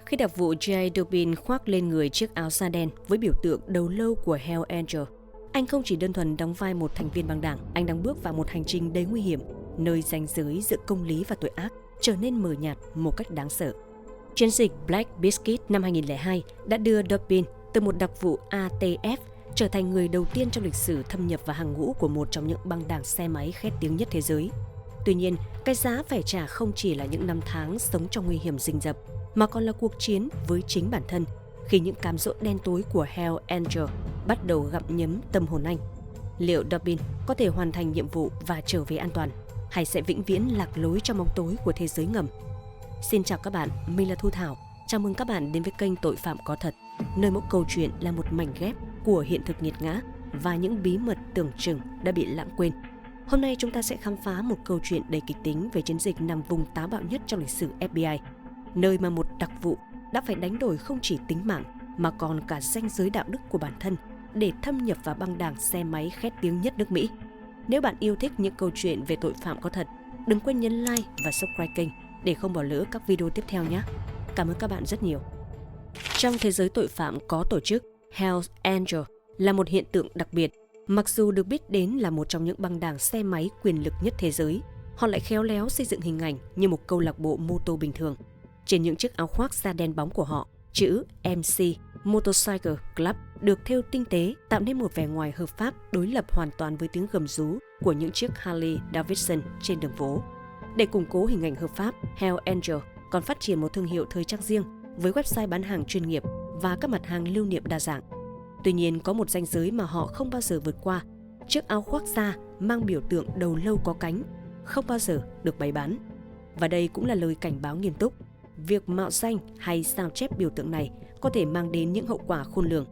Khi đặc vụ Jay Dubin khoác lên người chiếc áo da đen với biểu tượng đầu lâu của Hell Angel, anh không chỉ đơn thuần đóng vai một thành viên băng đảng, anh đang bước vào một hành trình đầy nguy hiểm, nơi ranh giới giữa công lý và tội ác trở nên mờ nhạt một cách đáng sợ. Chiến dịch Black Biscuit năm 2002 đã đưa Dubin từ một đặc vụ ATF trở thành người đầu tiên trong lịch sử thâm nhập vào hàng ngũ của một trong những băng đảng xe máy khét tiếng nhất thế giới. Tuy nhiên, cái giá phải trả không chỉ là những năm tháng sống trong nguy hiểm rình rập, mà còn là cuộc chiến với chính bản thân khi những cám dỗ đen tối của Hell Angel bắt đầu gặm nhấm tâm hồn anh. Liệu Dubin có thể hoàn thành nhiệm vụ và trở về an toàn, hay sẽ vĩnh viễn lạc lối trong bóng tối của thế giới ngầm? Xin chào các bạn, mình là Thu Thảo. Chào mừng các bạn đến với kênh Tội Phạm Có Thật, nơi mỗi câu chuyện là một mảnh ghép của hiện thực nghiệt ngã và những bí mật tưởng chừng đã bị lãng quên. Hôm nay chúng ta sẽ khám phá một câu chuyện đầy kịch tính về chiến dịch nằm vùng táo bạo nhất trong lịch sử FBI, nơi mà một đặc vụ đã phải đánh đổi không chỉ tính mạng mà còn cả ranh giới đạo đức của bản thân để thâm nhập vào băng đảng xe máy khét tiếng nhất nước Mỹ. Nếu bạn yêu thích những câu chuyện về tội phạm có thật, đừng quên nhấn like và subscribe kênh để không bỏ lỡ các video tiếp theo nhé. Cảm ơn các bạn rất nhiều. Trong thế giới tội phạm có tổ chức, Hells Angel là một hiện tượng đặc biệt. Mặc dù được biết đến là một trong những băng đảng xe máy quyền lực nhất thế giới, họ lại khéo léo xây dựng hình ảnh như một câu lạc bộ mô tô bình thường. Trên những chiếc áo khoác da đen bóng của họ, chữ MC Motorcycle Club được thêu tinh tế, tạo nên một vẻ ngoài hợp pháp đối lập hoàn toàn với tiếng gầm rú của những chiếc Harley Davidson trên đường phố. Để củng cố hình ảnh hợp pháp, Hell Angel còn phát triển một thương hiệu thời trang riêng với website bán hàng chuyên nghiệp và các mặt hàng lưu niệm đa dạng. Tuy nhiên, có một ranh giới mà họ không bao giờ vượt qua. Chiếc áo khoác da mang biểu tượng đầu lâu có cánh không bao giờ được bày bán. Và đây cũng là lời cảnh báo nghiêm túc. Việc mạo danh hay sao chép biểu tượng này có thể mang đến những hậu quả khôn lường.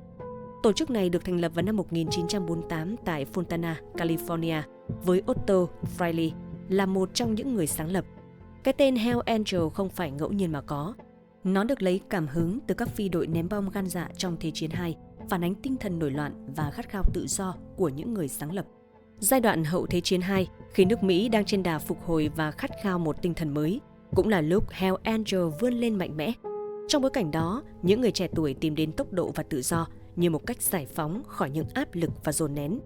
Tổ chức này được thành lập vào năm 1948 tại Fontana, California, với Otto Freiley là một trong những người sáng lập. Cái tên Hell Angel không phải ngẫu nhiên mà có. Nó được lấy cảm hứng từ các phi đội ném bom gan dạ trong Thế chiến II, phản ánh tinh thần nổi loạn và khát khao tự do của những người sáng lập. Giai đoạn hậu Thế chiến II, khi nước Mỹ đang trên đà phục hồi và khát khao một tinh thần mới, cũng là lúc Hell Angel vươn lên mạnh mẽ. Trong bối cảnh đó, những người trẻ tuổi tìm đến tốc độ và tự do như một cách giải phóng khỏi những áp lực và dồn nén.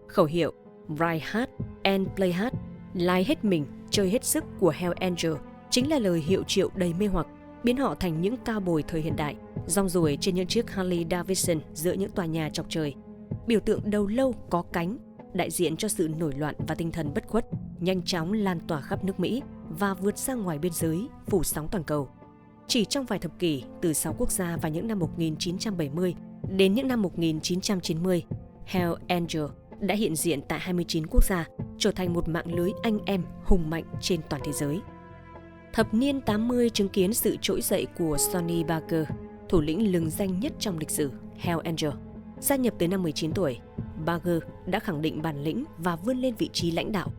Khẩu hiệu Ride hard and play hard, lái hết mình, chơi hết sức của Hell Angel chính là lời hiệu triệu đầy mê hoặc, biến họ thành những cao bồi thời hiện đại, rong ruổi trên những chiếc Harley Davidson giữa những tòa nhà chọc trời. Biểu tượng đầu lâu có cánh, đại diện cho sự nổi loạn và tinh thần bất khuất, nhanh chóng lan tỏa khắp nước Mỹ và vượt ra ngoài biên giới, phủ sóng toàn cầu. Chỉ trong vài thập kỷ, từ 6 quốc gia vào những năm 1970 đến những năm 1990, Hell Angel đã hiện diện tại 29 quốc gia, trở thành một mạng lưới anh em hùng mạnh trên toàn thế giới. Thập niên 80 chứng kiến sự trỗi dậy của Sonny Barker, thủ lĩnh lừng danh nhất trong lịch sử Hell Angel. Gia nhập tới năm 19 tuổi, Barker đã khẳng định bản lĩnh và vươn lên vị trí lãnh đạo.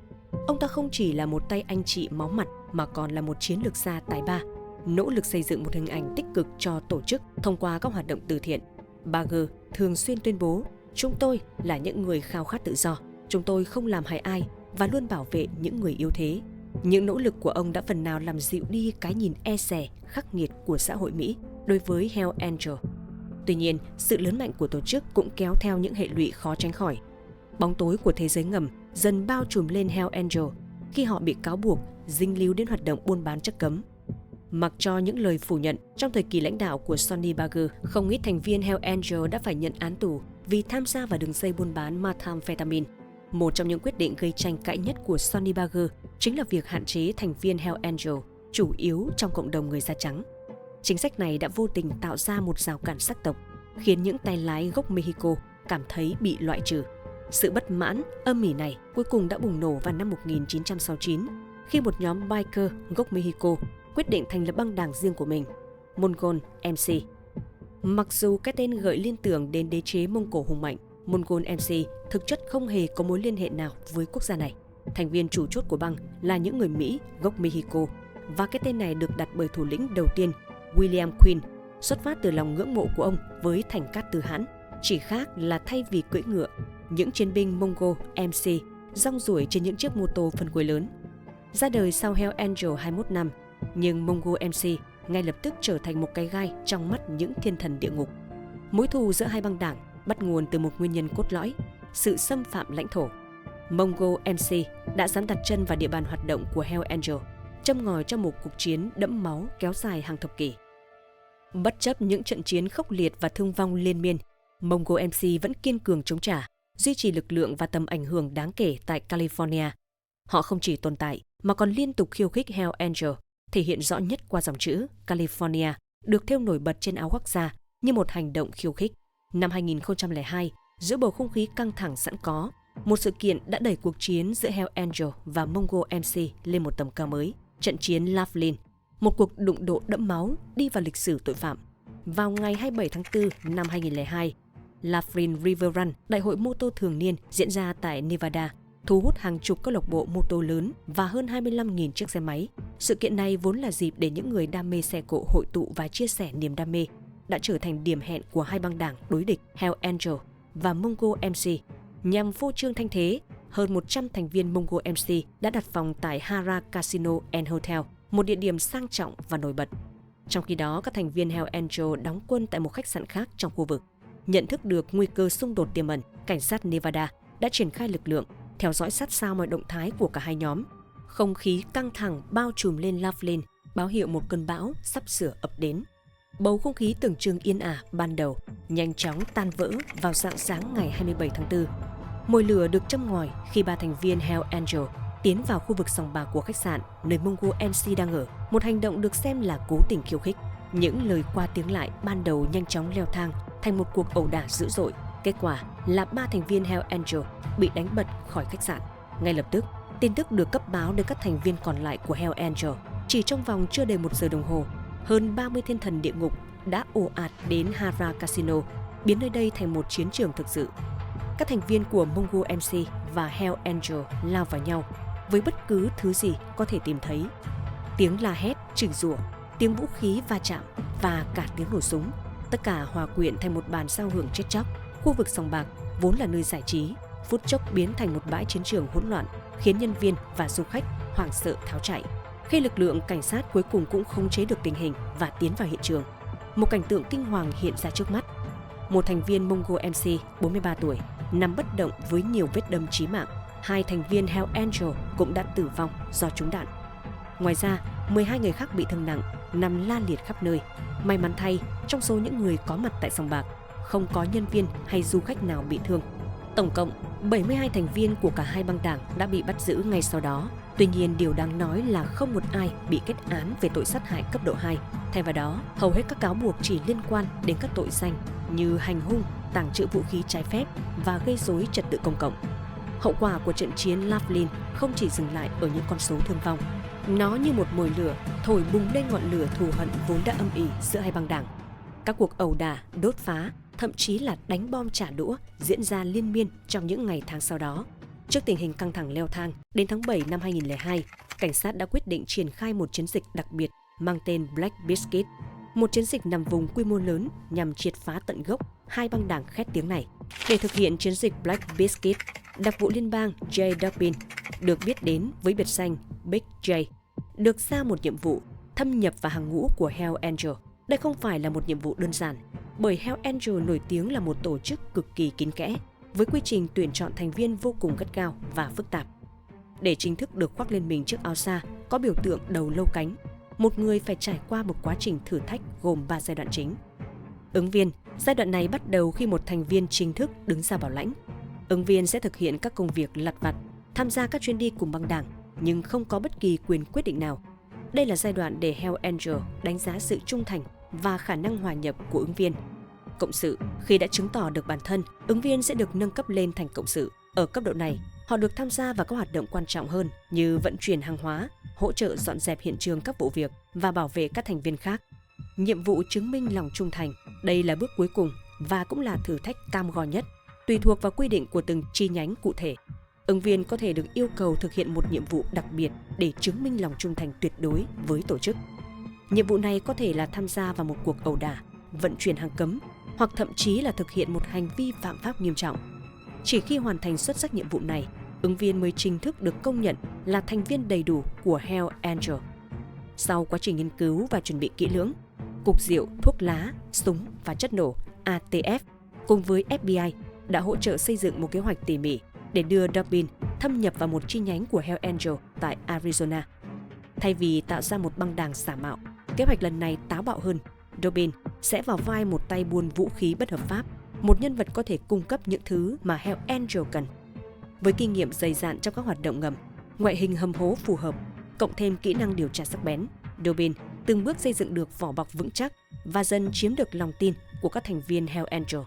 Ông ta không chỉ là một tay anh chị máu mặt mà còn là một chiến lược gia tài ba, nỗ lực xây dựng một hình ảnh tích cực cho tổ chức thông qua các hoạt động từ thiện. Barker thường xuyên tuyên bố, chúng tôi là những người khao khát tự do, chúng tôi không làm hại ai và luôn bảo vệ những người yếu thế. Những nỗ lực của ông đã phần nào làm dịu đi cái nhìn e dè, khắc nghiệt của xã hội Mỹ đối với Hell Angel. Tuy nhiên, sự lớn mạnh của tổ chức cũng kéo theo những hệ lụy khó tránh khỏi. Bóng tối của thế giới ngầm dần bao trùm lên Hell Angel khi họ bị cáo buộc dính líu đến hoạt động buôn bán chất cấm. Mặc cho những lời phủ nhận, trong thời kỳ lãnh đạo của Sonny Barker, không ít thành viên Hell Angel đã phải nhận án tù vì tham gia vào đường dây buôn bán methamphetamine. Một trong những quyết định gây tranh cãi nhất của Sonny Barker chính là việc hạn chế thành viên Hell Angel, chủ yếu trong cộng đồng người da trắng. Chính sách này đã vô tình tạo ra một rào cản sắc tộc, khiến những tay lái gốc Mexico cảm thấy bị loại trừ. Sự bất mãn, âm ỉ này cuối cùng đã bùng nổ vào năm 1969, khi một nhóm biker gốc Mexico quyết định thành lập băng đảng riêng của mình, Mongol MC. Mặc dù cái tên gợi liên tưởng đến đế chế Mông Cổ hùng mạnh, Mongol MC thực chất không hề có mối liên hệ nào với quốc gia này. Thành viên chủ chốt của băng là những người Mỹ gốc Mexico, và cái tên này được đặt bởi thủ lĩnh đầu tiên, William Quinn, xuất phát từ lòng ngưỡng mộ của ông với thành cát Tư Hãn. Chỉ khác là thay vì cưỡi ngựa, những chiến binh Mongol MC rong ruổi trên những chiếc mô tô phân khối lớn. Ra đời sau Hell Angel 21 năm, nhưng Mongol MC ngay lập tức trở thành một cái gai trong mắt những thiên thần địa ngục. Mối thù giữa hai băng đảng bắt nguồn từ một nguyên nhân cốt lõi: sự xâm phạm lãnh thổ. Mongo MC đã dám đặt chân vào địa bàn hoạt động của Hell Angel, châm ngòi cho một cuộc chiến đẫm máu kéo dài hàng thập kỷ. Bất chấp những trận chiến khốc liệt và thương vong liên miên, Mongo MC vẫn kiên cường chống trả, duy trì lực lượng và tầm ảnh hưởng đáng kể tại California. Họ không chỉ tồn tại mà còn liên tục khiêu khích Hell Angel, thể hiện rõ nhất qua dòng chữ California được thêu nổi bật trên áo khoác da như một hành động khiêu khích. Năm 2002, giữa bầu không khí căng thẳng sẵn có, một sự kiện đã đẩy cuộc chiến giữa Hell Angel và Mongo MC lên một tầm cao mới: trận chiến Laughlin, một cuộc đụng độ đẫm máu đi vào lịch sử tội phạm. Vào ngày 27 tháng 4 năm 2002, Laughlin River Run, đại hội mô tô thường niên diễn ra tại Nevada, thu hút hàng chục câu lạc bộ mô tô lớn và hơn 25.000 chiếc xe máy. Sự kiện này vốn là dịp để những người đam mê xe cộ hội tụ và chia sẻ niềm đam mê, đã trở thành điểm hẹn của hai băng đảng đối địch Hell Angel và Mongo MC. Nhằm phô trương thanh thế, hơn 100 thành viên Mongo MC đã đặt phòng tại Hara Casino and Hotel, một địa điểm sang trọng và nổi bật. Trong khi đó, các thành viên Hell Angel đóng quân tại một khách sạn khác trong khu vực. Nhận thức được nguy cơ xung đột tiềm ẩn, cảnh sát Nevada đã triển khai lực lượng, theo dõi sát sao mọi động thái của cả hai nhóm. Không khí căng thẳng bao trùm lên Laughlin, báo hiệu một cơn bão sắp sửa ập đến. Bầu không khí tưởng chừng yên ả ban đầu nhanh chóng tan vỡ vào rạng sáng ngày 27 tháng 4. Mồi lửa được châm ngòi khi ba thành viên Hell Angel tiến vào khu vực sòng bạc của khách sạn nơi Mongo MC đang ở, một hành động được xem là cố tình khiêu khích. Những lời qua tiếng lại ban đầu nhanh chóng leo thang thành một cuộc ẩu đả dữ dội. Kết quả là ba thành viên Hell Angel bị đánh bật khỏi khách sạn. Ngay lập tức, tin tức được cấp báo đến các thành viên còn lại của Hell Angel. Chỉ trong vòng chưa đầy 1 giờ đồng hồ, hơn 30 thiên thần địa ngục đã ồ ạt đến Hara Casino, biến nơi đây thành một chiến trường thực sự. Các thành viên của Mongo MC và Hell Angel lao vào nhau với bất cứ thứ gì có thể tìm thấy. Tiếng la hét, chửi rủa, tiếng vũ khí va chạm và cả tiếng nổ súng, tất cả hòa quyện thành một màn giao hưởng chết chóc. Khu vực sòng bạc vốn là nơi giải trí, phút chốc biến thành một bãi chiến trường hỗn loạn, khiến nhân viên và du khách hoảng sợ tháo chạy. Khi lực lượng cảnh sát cuối cùng cũng khống chế được tình hình và tiến vào hiện trường, một cảnh tượng kinh hoàng hiện ra trước mắt. Một thành viên Mongo MC 43 tuổi nằm bất động với nhiều vết đâm chí mạng. Hai thành viên Hell Angel cũng đã tử vong do trúng đạn. Ngoài ra, 12 người khác bị thương nặng, nằm la liệt khắp nơi. May mắn thay, trong số những người có mặt tại sòng bạc, không có nhân viên hay du khách nào bị thương. Tổng cộng, 72 thành viên của cả hai băng đảng đã bị bắt giữ ngay sau đó. Tuy nhiên, điều đáng nói là không một ai bị kết án về tội sát hại cấp độ 2. Thay vào đó, hầu hết các cáo buộc chỉ liên quan đến các tội danh như hành hung, tàng trữ vũ khí trái phép và gây rối trật tự công cộng. Hậu quả của trận chiến Laughlin không chỉ dừng lại ở những con số thương vong. Nó như một mồi lửa thổi bùng lên ngọn lửa thù hận vốn đã âm ỉ giữa hai băng đảng. Các cuộc ẩu đả, đốt phá, thậm chí là đánh bom trả đũa diễn ra liên miên trong những ngày tháng sau đó. Trước tình hình căng thẳng leo thang, đến tháng 7 năm 2002, cảnh sát đã quyết định triển khai một chiến dịch đặc biệt mang tên Black Biscuit, một chiến dịch nằm vùng quy mô lớn nhằm triệt phá tận gốc hai băng đảng khét tiếng này. Để thực hiện chiến dịch Black Biscuit, đặc vụ liên bang J. Durbin, được biết đến với biệt danh Big J, được giao một nhiệm vụ thâm nhập vào hàng ngũ của Hell Angel. Đây không phải là một nhiệm vụ đơn giản, bởi Hell Angel nổi tiếng là một tổ chức cực kỳ kín kẽ, với quy trình tuyển chọn thành viên vô cùng gắt gao và phức tạp. Để chính thức được khoác lên mình chiếc áo sa có biểu tượng đầu lâu cánh, một người phải trải qua một quá trình thử thách gồm 3 giai đoạn chính. Ứng viên, giai đoạn này bắt đầu khi một thành viên chính thức đứng ra bảo lãnh. Ứng viên sẽ thực hiện các công việc lặt vặt, tham gia các chuyến đi cùng băng đảng, nhưng không có bất kỳ quyền quyết định nào. Đây là giai đoạn để Hell Angel đánh giá sự trung thành và khả năng hòa nhập của ứng viên. Cộng sự, khi đã chứng tỏ được bản thân, ứng viên sẽ được nâng cấp lên thành cộng sự. Ở cấp độ này, họ được tham gia vào các hoạt động quan trọng hơn như vận chuyển hàng hóa, hỗ trợ dọn dẹp hiện trường các vụ việc và bảo vệ các thành viên khác. Nhiệm vụ chứng minh lòng trung thành, đây là bước cuối cùng và cũng là thử thách cam go nhất, tùy thuộc vào quy định của từng chi nhánh cụ thể. Ứng viên có thể được yêu cầu thực hiện một nhiệm vụ đặc biệt để chứng minh lòng trung thành tuyệt đối với tổ chức. Nhiệm vụ này có thể là tham gia vào một cuộc ẩu đả, vận chuyển hàng cấm, hoặc thậm chí là thực hiện một hành vi phạm pháp nghiêm trọng. Chỉ khi hoàn thành xuất sắc nhiệm vụ này, ứng viên mới chính thức được công nhận là thành viên đầy đủ của Hell Angel. Sau quá trình nghiên cứu và chuẩn bị kỹ lưỡng, Cục Rượu, Thuốc lá, Súng và Chất nổ ATF cùng với FBI đã hỗ trợ xây dựng một kế hoạch tỉ mỉ để đưa Dobbin thâm nhập vào một chi nhánh của Hell Angel tại Arizona. Thay vì tạo ra một băng đảng giả mạo, kế hoạch lần này táo bạo hơn. Dobbin sẽ vào vai một tay buôn vũ khí bất hợp pháp, một nhân vật có thể cung cấp những thứ mà Hell Angel cần. Với kinh nghiệm dày dạn trong các hoạt động ngầm, ngoại hình hầm hố phù hợp, cộng thêm kỹ năng điều tra sắc bén, Dobbin từng bước xây dựng được vỏ bọc vững chắc và dần chiếm được lòng tin của các thành viên Hell Angel.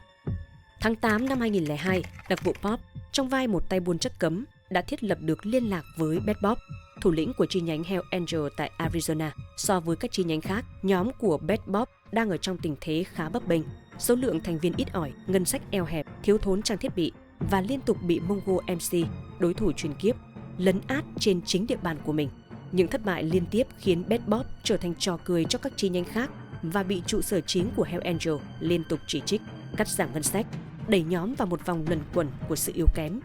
Tháng 8 năm 2002, đặc vụ Pop trong vai một tay buôn chất cấm đã thiết lập được liên lạc với Bad Bob, thủ lĩnh của chi nhánh Hell Angel tại Arizona. So với các chi nhánh khác, nhóm của Bad Bob đang ở trong tình thế khá bấp bênh, số lượng thành viên ít ỏi, ngân sách eo hẹp, thiếu thốn trang thiết bị và liên tục bị Mongo MC, đối thủ truyền kiếp, lấn át trên chính địa bàn của mình. Những thất bại liên tiếp khiến Bad Bob trở thành trò cười cho các chi nhánh khác và bị trụ sở chính của Hell Angel liên tục chỉ trích, cắt giảm ngân sách, đẩy nhóm vào một vòng luẩn quẩn của sự yếu kém.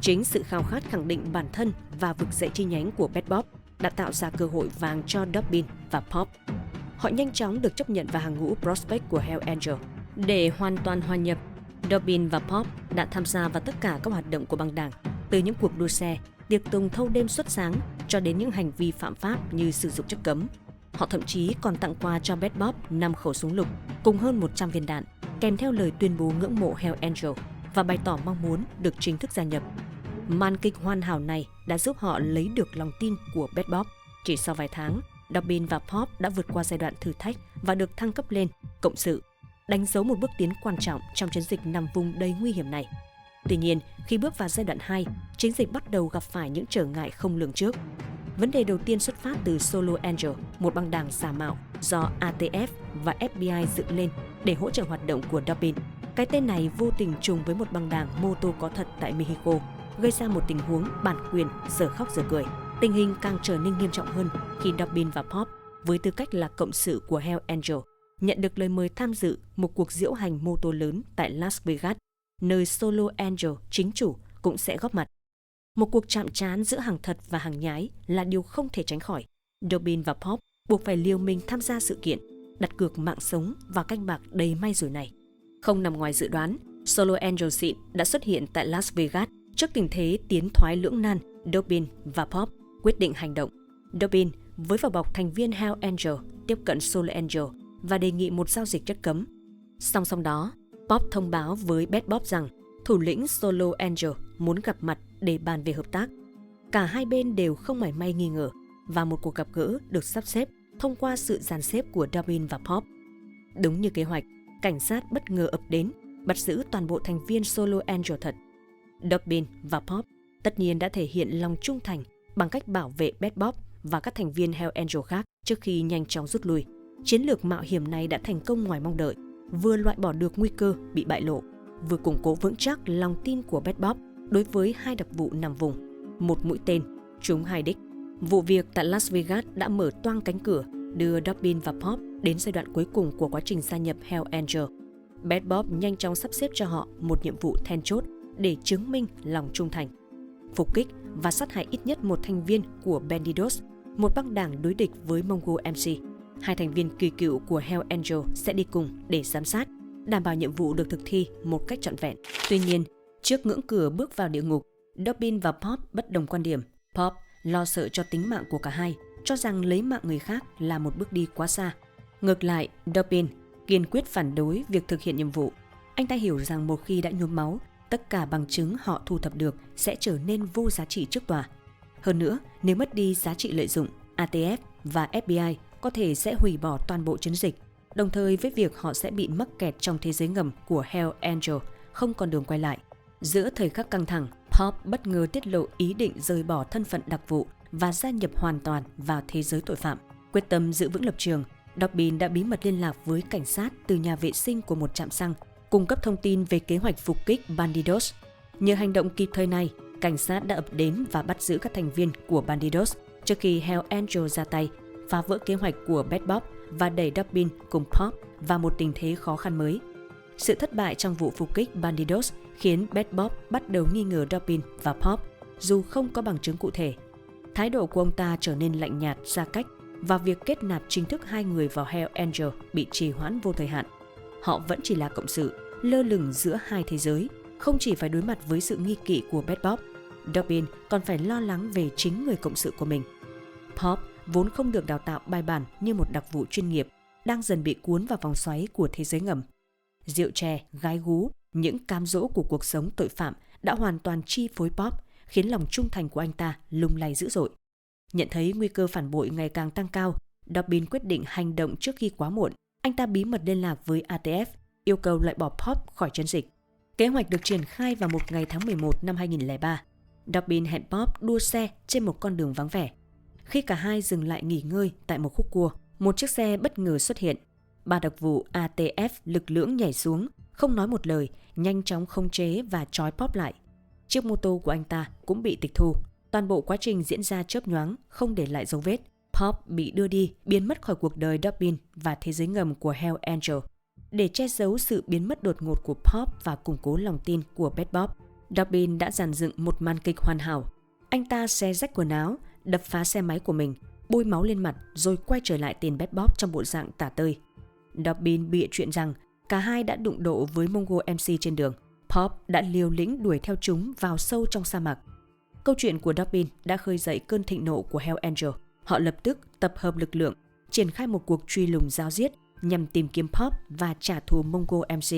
Chính sự khao khát khẳng định bản thân và vực dậy chi nhánh của Bad Bob đã tạo ra cơ hội vàng cho Dobbin và Pop. Họ nhanh chóng được chấp nhận vào hàng ngũ prospect của Hell Angel. Để hoàn toàn hòa nhập, Dobbin và Pop đã tham gia vào tất cả các hoạt động của băng đảng, từ những cuộc đua xe, tiệc tùng thâu đêm suốt sáng cho đến những hành vi phạm pháp như sử dụng chất cấm. Họ thậm chí còn tặng quà cho Bad Bob 5 khẩu súng lục cùng hơn 100 viên đạn, kèm theo lời tuyên bố ngưỡng mộ Hell Angel và bày tỏ mong muốn được chính thức gia nhập. Màn kịch hoàn hảo này đã giúp họ lấy được lòng tin của Bad Bob. Chỉ sau vài tháng, Dobbin và Pop đã vượt qua giai đoạn thử thách và được thăng cấp lên cộng sự, đánh dấu một bước tiến quan trọng trong chiến dịch nằm vùng đầy nguy hiểm này. Tuy nhiên, khi bước vào giai đoạn 2, chiến dịch bắt đầu gặp phải những trở ngại không lường trước. Vấn đề đầu tiên xuất phát từ Solo Angel, một băng đảng giả mạo do ATF và FBI dựng lên để hỗ trợ hoạt động của Dobbin. Cái tên này vô tình trùng với một băng đảng mô tô có thật tại Mexico, gây ra một tình huống bản quyền dở khóc dở cười. Tình hình càng trở nên nghiêm trọng hơn khi Dobbin và Pop, với tư cách là cộng sự của Hell Angel, nhận được lời mời tham dự một cuộc diễu hành mô tô lớn tại Las Vegas, nơi Solo Angel chính chủ cũng sẽ góp mặt. Một cuộc chạm trán giữa hàng thật và hàng nhái là điều không thể tránh khỏi. Dobbin và Pop buộc phải liều mình tham gia sự kiện, đặt cược mạng sống và canh bạc đầy may rủi này. Không nằm ngoài dự đoán, Solo Angel xịn đã xuất hiện tại Las Vegas. Trước tình thế tiến thoái lưỡng nan, Dobbin và Pop quyết định hành động. Dobbin với vỏ bọc thành viên Hell Angel tiếp cận Solo Angel và đề nghị một giao dịch chất cấm. Song song đó, Pop thông báo với Bad Bob rằng thủ lĩnh Solo Angel muốn gặp mặt để bàn về hợp tác. Cả hai bên đều không mảy may nghi ngờ và một cuộc gặp gỡ được sắp xếp thông qua sự dàn xếp của Dobbin và Pop. Đúng như kế hoạch, cảnh sát bất ngờ ập đến, bắt giữ toàn bộ thành viên Solo Angel thật. Dobbin và Pop tất nhiên đã thể hiện lòng trung thành bằng cách bảo vệ Bad Bob và các thành viên Hell Angel khác trước khi nhanh chóng rút lui. Chiến lược mạo hiểm này đã thành công ngoài mong đợi, vừa loại bỏ được nguy cơ bị bại lộ, vừa củng cố vững chắc lòng tin của Bad Bob đối với hai đặc vụ nằm vùng. Một mũi tên, trúng hai đích. Vụ việc tại Las Vegas đã mở toang cánh cửa đưa Dobbin và Pop đến giai đoạn cuối cùng của quá trình gia nhập Hell Angel. Bad Bob nhanh chóng sắp xếp cho họ một nhiệm vụ then chốt để chứng minh lòng trung thành: phục kích và sát hại ít nhất một thành viên của Bandidos, một băng đảng đối địch với Mongo MC. Hai thành viên kỳ cựu của Hell Angel sẽ đi cùng để giám sát, đảm bảo nhiệm vụ được thực thi một cách trọn vẹn. Tuy nhiên, trước ngưỡng cửa bước vào địa ngục, Dobbin và Pop bất đồng quan điểm. Pop lo sợ cho tính mạng của cả hai, cho rằng lấy mạng người khác là một bước đi quá xa. Ngược lại, Dobbin kiên quyết phản đối việc thực hiện nhiệm vụ. Anh ta hiểu rằng một khi đã nhuốm máu, tất cả bằng chứng họ thu thập được sẽ trở nên vô giá trị trước tòa. Hơn nữa, nếu mất đi giá trị lợi dụng, ATF và FBI có thể sẽ hủy bỏ toàn bộ chiến dịch, đồng thời với việc họ sẽ bị mắc kẹt trong thế giới ngầm của Hell Angel, không còn đường quay lại. Giữa thời khắc căng thẳng, Pop bất ngờ tiết lộ ý định rời bỏ thân phận đặc vụ và gia nhập hoàn toàn vào thế giới tội phạm. Quyết tâm giữ vững lập trường, Dobbin đã bí mật liên lạc với cảnh sát từ nhà vệ sinh của một trạm xăng, cung cấp thông tin về kế hoạch phục kích Bandidos. Nhờ hành động kịp thời này, cảnh sát đã ập đến và bắt giữ các thành viên của Bandidos trước khi Hell Angel ra tay, phá vỡ kế hoạch của Bad Bob và đẩy Dobbin cùng Pop vào một tình thế khó khăn mới. Sự thất bại trong vụ phục kích Bandidos khiến Bad Bob bắt đầu nghi ngờ Dobbin và Pop, dù không có bằng chứng cụ thể. Thái độ của ông ta trở nên lạnh nhạt, xa cách và việc kết nạp chính thức hai người vào Hell Angel bị trì hoãn vô thời hạn. Họ vẫn chỉ là cộng sự, lơ lửng giữa hai thế giới, không chỉ phải đối mặt với sự nghi kỵ của Bad Bob, Dobbin còn phải lo lắng về chính người cộng sự của mình. Pop vốn không được đào tạo bài bản như một đặc vụ chuyên nghiệp, đang dần bị cuốn vào vòng xoáy của thế giới ngầm. Rượu chè, gái gú, những cám dỗ của cuộc sống tội phạm đã hoàn toàn chi phối Pop, khiến lòng trung thành của anh ta lung lay dữ dội. Nhận thấy nguy cơ phản bội ngày càng tăng cao, Dobbin quyết định hành động trước khi quá muộn. Anh ta bí mật liên lạc với ATF, yêu cầu loại bỏ Pop khỏi chiến dịch. Kế hoạch được triển khai vào một ngày tháng 11 năm 2003. Dobbin hẹn Pop đua xe trên một con đường vắng vẻ. Khi cả hai dừng lại nghỉ ngơi tại một khúc cua, một chiếc xe bất ngờ xuất hiện. Ba đặc vụ ATF lực lưỡng nhảy xuống, không nói một lời, nhanh chóng khống chế và trói Pop lại. Chiếc mô tô của anh ta cũng bị tịch thu. Toàn bộ quá trình diễn ra chớp nhoáng, không để lại dấu vết. Pop bị đưa đi, biến mất khỏi cuộc đời Dobbin và thế giới ngầm của Hell Angel. Để che giấu sự biến mất đột ngột của Pop và củng cố lòng tin của Bad Bob, Dobbin đã dàn dựng một màn kịch hoàn hảo. Anh ta xé rách quần áo, đập phá xe máy của mình, bôi máu lên mặt rồi quay trở lại tìm Bad Bob trong bộ dạng tả tơi. Dobbin bịa chuyện rằng cả hai đã đụng độ với Mongo MC trên đường. Pop đã liều lĩnh đuổi theo chúng vào sâu trong sa mạc. Câu chuyện của Dobbin đã khơi dậy cơn thịnh nộ của Hell Angel. Họ lập tức tập hợp lực lượng, triển khai một cuộc truy lùng giáo giết nhằm tìm kiếm Pop và trả thù Mongo MC.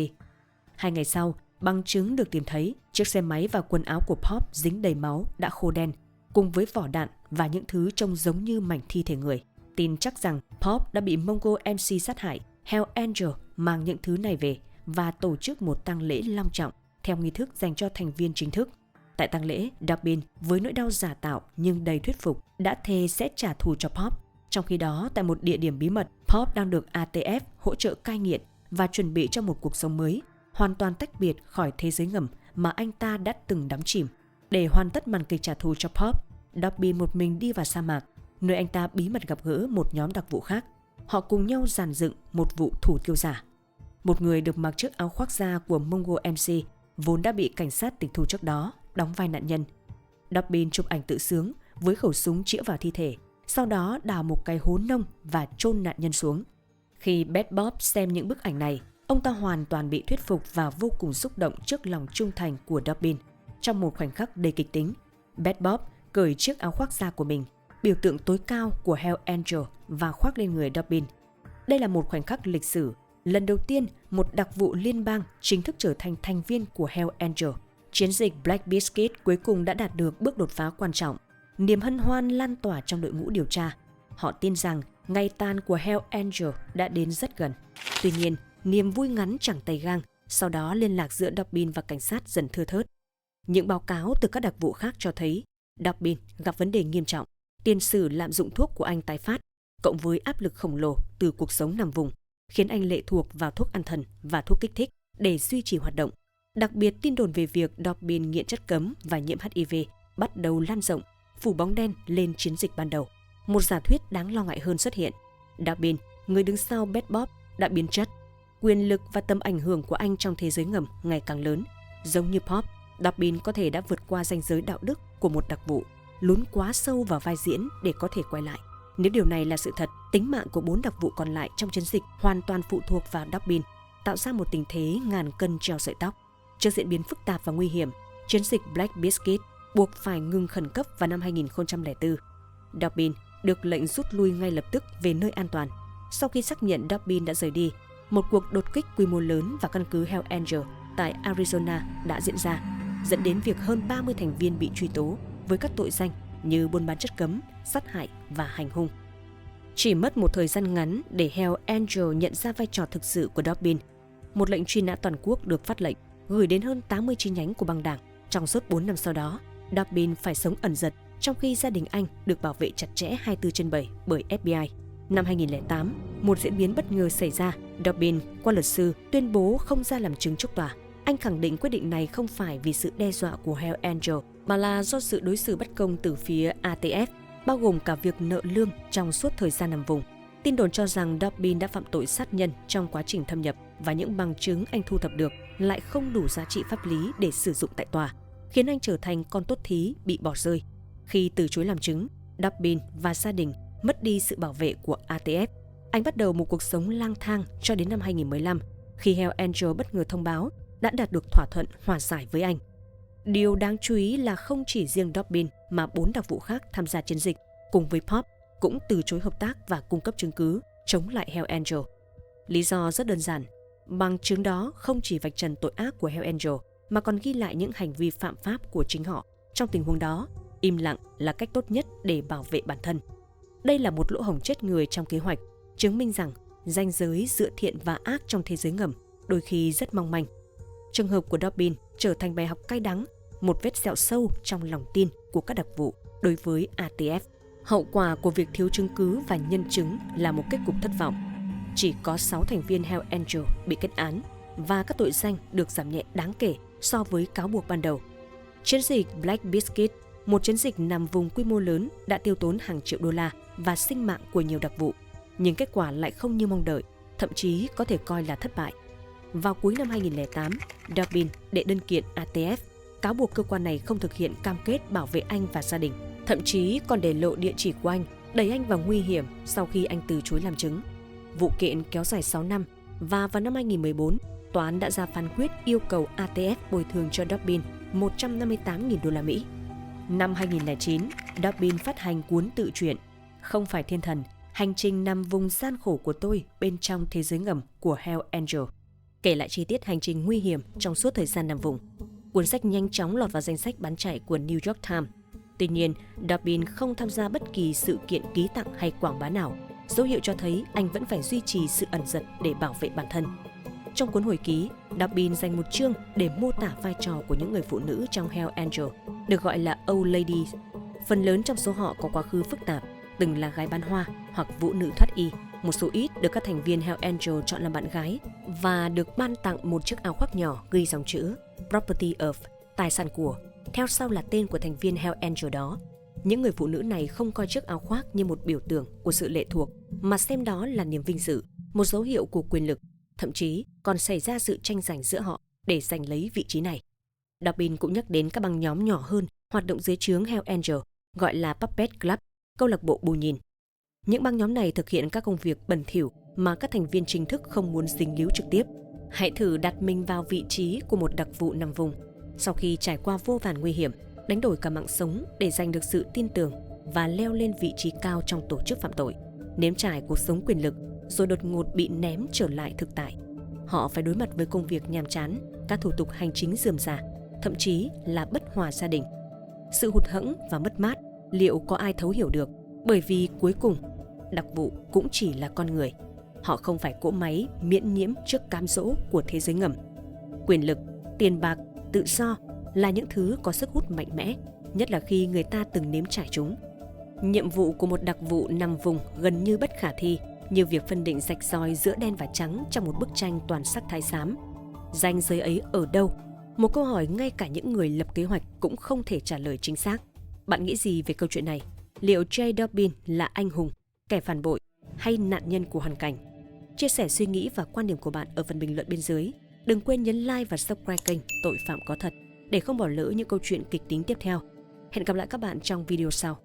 2 ngày sau, bằng chứng được tìm thấy, chiếc xe máy và quần áo của Pop dính đầy máu đã khô đen, cùng với vỏ đạn và những thứ trông giống như mảnh thi thể người. Tin chắc rằng Pop đã bị Mongo MC sát hại. Hell Angel mang những thứ này về và tổ chức một tang lễ long trọng theo nghi thức dành cho thành viên chính thức. Tại tang lễ, Dobbin với nỗi đau giả tạo nhưng đầy thuyết phục đã thề sẽ trả thù cho Pop. Trong khi đó, tại một địa điểm bí mật, Pop đang được ATF hỗ trợ cai nghiện và chuẩn bị cho một cuộc sống mới, hoàn toàn tách biệt khỏi thế giới ngầm mà anh ta đã từng đắm chìm. Để hoàn tất màn kịch trả thù cho Pop, Dobbin một mình đi vào sa mạc, nơi anh ta bí mật gặp gỡ một nhóm đặc vụ khác. Họ cùng nhau dàn dựng một vụ thủ tiêu giả. Một người được mặc chiếc áo khoác da của Mongo MC vốn đã bị cảnh sát tịch thu trước đó, đóng vai nạn nhân. Dobbin chụp ảnh tự sướng với khẩu súng chĩa vào thi thể, sau đó đào một cái hố nông và chôn nạn nhân xuống. Khi Bad Bob xem những bức ảnh này, ông ta hoàn toàn bị thuyết phục và vô cùng xúc động trước lòng trung thành của Dobbin. Trong một khoảnh khắc đầy kịch tính, Bad Bob cởi chiếc áo khoác da của mình, biểu tượng tối cao của Hell Angel, và khoác lên người Dobbin. Đây là một khoảnh khắc lịch sử, lần đầu tiên một đặc vụ liên bang chính thức trở thành thành viên của Hell Angel. Chiến dịch Black Biscuit cuối cùng đã đạt được bước đột phá quan trọng. Niềm hân hoan lan tỏa trong đội ngũ điều tra. Họ tin rằng ngày tàn của Hell Angel đã đến rất gần. Tuy nhiên, niềm vui ngắn chẳng tay gang, sau đó liên lạc giữa Dobbin và cảnh sát dần thưa thớt. Những báo cáo từ các đặc vụ khác cho thấy Dobbin gặp vấn đề nghiêm trọng. Tiền sử lạm dụng thuốc của anh tái phát, cộng với áp lực khổng lồ từ cuộc sống nằm vùng, khiến anh lệ thuộc vào thuốc an thần và thuốc kích thích để duy trì hoạt động. Đặc biệt, tin đồn về việc Dobbin nghiện chất cấm và nhiễm HIV bắt đầu lan rộng, phủ bóng đen lên chiến dịch ban đầu. Một giả thuyết đáng lo ngại hơn xuất hiện. Dobbin, người đứng sau Bad Bob, đã biến chất. Quyền lực và tầm ảnh hưởng của anh trong thế giới ngầm ngày càng lớn. Giống như Pop, Dobbin có thể đã vượt qua ranh giới đạo đức của một đặc vụ, lún quá sâu vào vai diễn để có thể quay lại. Nếu điều này là sự thật, tính mạng của 4 đặc vụ còn lại trong chiến dịch hoàn toàn phụ thuộc vào Dobbin, tạo ra một tình thế ngàn cân treo sợi tóc. Trước diễn biến phức tạp và nguy hiểm, chiến dịch Black Biscuit buộc phải ngừng khẩn cấp vào năm 2004. Dobbin được lệnh rút lui ngay lập tức về nơi an toàn. Sau khi xác nhận Dobbin đã rời đi, một cuộc đột kích quy mô lớn vào căn cứ Hell Angel tại Arizona đã diễn ra, dẫn đến việc hơn 30 thành viên bị truy tố với các tội danh như buôn bán chất cấm, sát hại và hành hung. Chỉ mất một thời gian ngắn để Hell Angel nhận ra vai trò thực sự của Dobbin. Một lệnh truy nã toàn quốc được phát lệnh, gửi đến hơn 80 chi nhánh của băng đảng. Trong suốt 4 năm sau đó, Dobbin phải sống ẩn dật, trong khi gia đình anh được bảo vệ chặt chẽ 24/7 bởi FBI. Năm 2008, một diễn biến bất ngờ xảy ra. Dobbin, qua luật sư, tuyên bố không ra làm chứng trước tòa. Anh khẳng định quyết định này không phải vì sự đe dọa của Hell Angel, mà là do sự đối xử bất công từ phía ATF, bao gồm cả việc nợ lương trong suốt thời gian nằm vùng. Tin đồn cho rằng Dobbin đã phạm tội sát nhân trong quá trình thâm nhập, và những bằng chứng anh thu thập được lại không đủ giá trị pháp lý để sử dụng tại tòa, khiến anh trở thành con tốt thí bị bỏ rơi. Khi từ chối làm chứng, Dobbin và gia đình mất đi sự bảo vệ của ATF. Anh bắt đầu một cuộc sống lang thang cho đến năm 2015, khi Hell Angel bất ngờ thông báo đã đạt được thỏa thuận hòa giải với anh. Điều đáng chú ý là không chỉ riêng Dobbin mà 4 đặc vụ khác tham gia chiến dịch cùng với Pop cũng từ chối hợp tác và cung cấp chứng cứ chống lại Hell Angel. Lý do rất đơn giản, bằng chứng đó không chỉ vạch trần tội ác của Hell Angel mà còn ghi lại những hành vi phạm pháp của chính họ. Trong tình huống đó, im lặng là cách tốt nhất để bảo vệ bản thân. Đây là một lỗ hổng chết người trong kế hoạch, chứng minh rằng ranh giới giữa thiện và ác trong thế giới ngầm đôi khi rất mong manh. Trường hợp của Dobbin trở thành bài học cay đắng, một vết sẹo sâu trong lòng tin của các đặc vụ đối với ATF. Hậu quả của việc thiếu chứng cứ và nhân chứng là một kết cục thất vọng. Chỉ có 6 thành viên Hell Angel bị kết án và các tội danh được giảm nhẹ đáng kể so với cáo buộc ban đầu. Chiến dịch Black Biscuit, một chiến dịch nằm vùng quy mô lớn, đã tiêu tốn hàng triệu đô la và sinh mạng của nhiều đặc vụ, nhưng kết quả lại không như mong đợi, thậm chí có thể coi là thất bại. Vào cuối năm 2008, Dobbin đệ đơn kiện ATF, cáo buộc cơ quan này không thực hiện cam kết bảo vệ anh và gia đình, thậm chí còn để lộ địa chỉ của anh, đẩy anh vào nguy hiểm sau khi anh từ chối làm chứng. Vụ kiện kéo dài 6 năm và vào năm 2014, tòa án đã ra phán quyết yêu cầu ATF bồi thường cho Dobbin 158.000 đô la Mỹ. Năm 2009, Dobbin phát hành cuốn tự truyện Không phải thiên thần, hành trình nằm vùng gian khổ của tôi bên trong thế giới ngầm của Hell Angel, kể lại chi tiết hành trình nguy hiểm trong suốt thời gian nằm vùng. Cuốn sách nhanh chóng lọt vào danh sách bán chạy của New York Times. Tuy nhiên, Dobbin không tham gia bất kỳ sự kiện ký tặng hay quảng bá nào, dấu hiệu cho thấy anh vẫn phải duy trì sự ẩn dật để bảo vệ bản thân. Trong cuốn hồi ký, Dobbin dành một chương để mô tả vai trò của những người phụ nữ trong Hell Angel, được gọi là Old Ladies. Phần lớn trong số họ có quá khứ phức tạp, từng là gái bán hoa hoặc vũ nữ thoát y. Một số ít được các thành viên Hell Angel chọn làm bạn gái và được ban tặng một chiếc áo khoác nhỏ ghi dòng chữ Property of, tài sản của, theo sau là tên của thành viên Hell Angel đó. Những người phụ nữ này không coi chiếc áo khoác như một biểu tượng của sự lệ thuộc, mà xem đó là niềm vinh dự, một dấu hiệu của quyền lực, thậm chí còn xảy ra sự tranh giành giữa họ để giành lấy vị trí này. Dobbin cũng nhắc đến các băng nhóm nhỏ hơn hoạt động dưới trướng Hell Angel, gọi là Puppet Club, câu lạc bộ bù nhìn. Những băng nhóm này thực hiện các công việc bẩn thỉu mà các thành viên chính thức không muốn dính líu trực tiếp. Hãy thử đặt mình vào vị trí của một đặc vụ nằm vùng. Sau khi trải qua vô vàn nguy hiểm, đánh đổi cả mạng sống để giành được sự tin tưởng và leo lên vị trí cao trong tổ chức phạm tội, nếm trải cuộc sống quyền lực rồi đột ngột bị ném trở lại thực tại. Họ phải đối mặt với công việc nhàm chán, các thủ tục hành chính rườm rà, thậm chí là bất hòa gia đình. Sự hụt hẫng và mất mát liệu có ai thấu hiểu được, bởi vì cuối cùng đặc vụ cũng chỉ là con người. Họ không phải cỗ máy miễn nhiễm trước cám dỗ của thế giới ngầm. Quyền lực, tiền bạc, tự do là những thứ có sức hút mạnh mẽ, nhất là khi người ta từng nếm trải chúng. Nhiệm vụ của một đặc vụ nằm vùng gần như bất khả thi, như việc phân định rạch ròi giữa đen và trắng trong một bức tranh toàn sắc thái xám. Ranh giới ấy ở đâu? Một câu hỏi ngay cả những người lập kế hoạch cũng không thể trả lời chính xác. Bạn nghĩ gì về câu chuyện này? Liệu J. Dobbin là anh hùng, kẻ phản bội hay nạn nhân của hoàn cảnh? Chia sẻ suy nghĩ và quan điểm của bạn ở phần bình luận bên dưới. Đừng quên nhấn like và subscribe kênh Tội Phạm Có Thật để không bỏ lỡ những câu chuyện kịch tính tiếp theo. Hẹn gặp lại các bạn trong video sau.